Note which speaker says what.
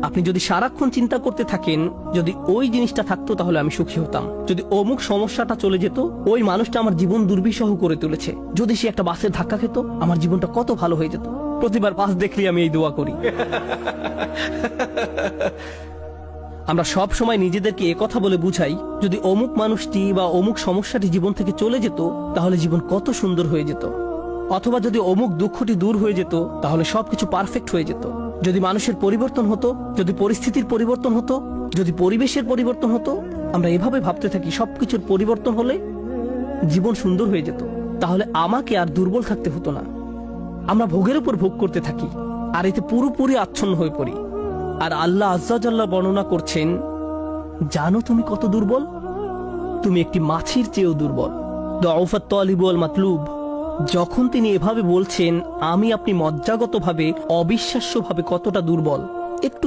Speaker 1: আপনি যদি সারাক্ষণ চিন্তা করতে থাকেন যদি ওই জিনিসটা থাকতো তাহলে আমি সুখী হতাম, যদি অমুক সমস্যাটা চলে যেত, ওই মানুষটা আমার জীবন দুর্বিষহ করে তুলেছে, যদি সে একটা বাসের ধাক্কা খেত আমার জীবনটা কত ভালো হয়ে যেত। প্রতিবার বাস দেখলে আমি এই দোয়া করি। আমরা সব সময় নিজেদেরকে একথা বলে বুঝাই যদি অমুক মানুষটি বা অমুক সমস্যাটি জীবন থেকে চলে যেত তাহলে জীবন কত সুন্দর হয়ে যেত, অথবা যদি অমুক দুঃখটি দূর হয়ে যেত তাহলে সবকিছু পারফেক্ট হয়ে যেত। যদি মানুষের পরিবর্তন হতো, যদি পরিস্থিতির পরিবর্তন হতো, যদি পরিবেশের পরিবর্তন হতো, আমরা এভাবে ভাবতে থাকি সবকিছুর পরিবর্তন হলে জীবন সুন্দর হয়ে যেত, তাহলে আমাকে আর দুর্বল থাকতে হতো না। আমরা ভোগের উপর ভোগ করতে থাকি আর এতে পুরোপুরি আচ্ছন্ন হয়ে পড়ি। আর আল্লাহ আজ্জা জাল্লা বর্ণনা করছেন, জানো তুমি কত দুর্বল? তুমি একটি মাছির চেয়েও দুর্বল। দুআফাত তালিব ওয়াল মাতলুব। যখন তিনি এভাবে বলছেন আমি আপনি মজ্জাগতভাবে অবিশ্বাস্যভাবে কতটা দুর্বল, একটু